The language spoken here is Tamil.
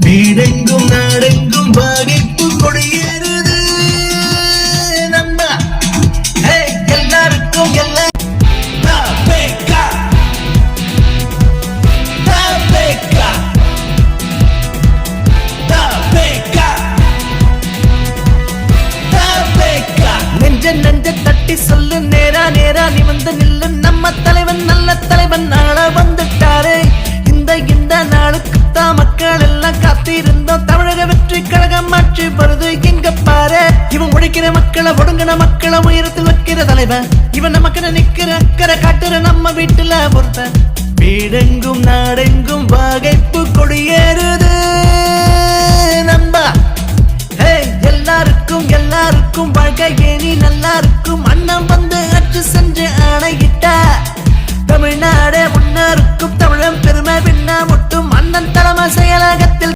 வீடெங்கும் நாடெங்கும் வாகைப்பு கொடியேறுது நம்ம எல்லாருக்கும் எல்லாம் நெஞ்ச தட்டி சொல்லு நேரா நேரா நிமிர்ந்து நில்லு நம்ம தலைவன் நல்ல தலைவன் நாள வந்துட்டாரு இந்த நாளுக்குத்தான் மக்கள் எல்லாம் காத்திருந்தோம் தமிழக வெற்றி கழகம் ஆட்சி வருது எங்க பாரு இவன் உழைக்கிற மக்களை ஒடுங்கின மக்களை உயரத்தில் வைக்கிற தலைவன் இவன் நமக்கு நிக்கிற அக்கறை காட்டுற நம்ம வீட்டுல பொறுத்த வீடெங்கும் நாடெங்கும் வாகைப்பு கொடியேறுது நண்பா எல்லாருக்கும் வாழ்க்கை ஏனி நல்லா இருக்கும் அண்ணன் வந்து அச்சு செஞ்சு ஆணையிட்ட தமிழ்நாடு முன்னருக்கும் தமிழன் பெருமை பின்னா முட்டும் அண்ணன் தலைமை செயலகத்தில்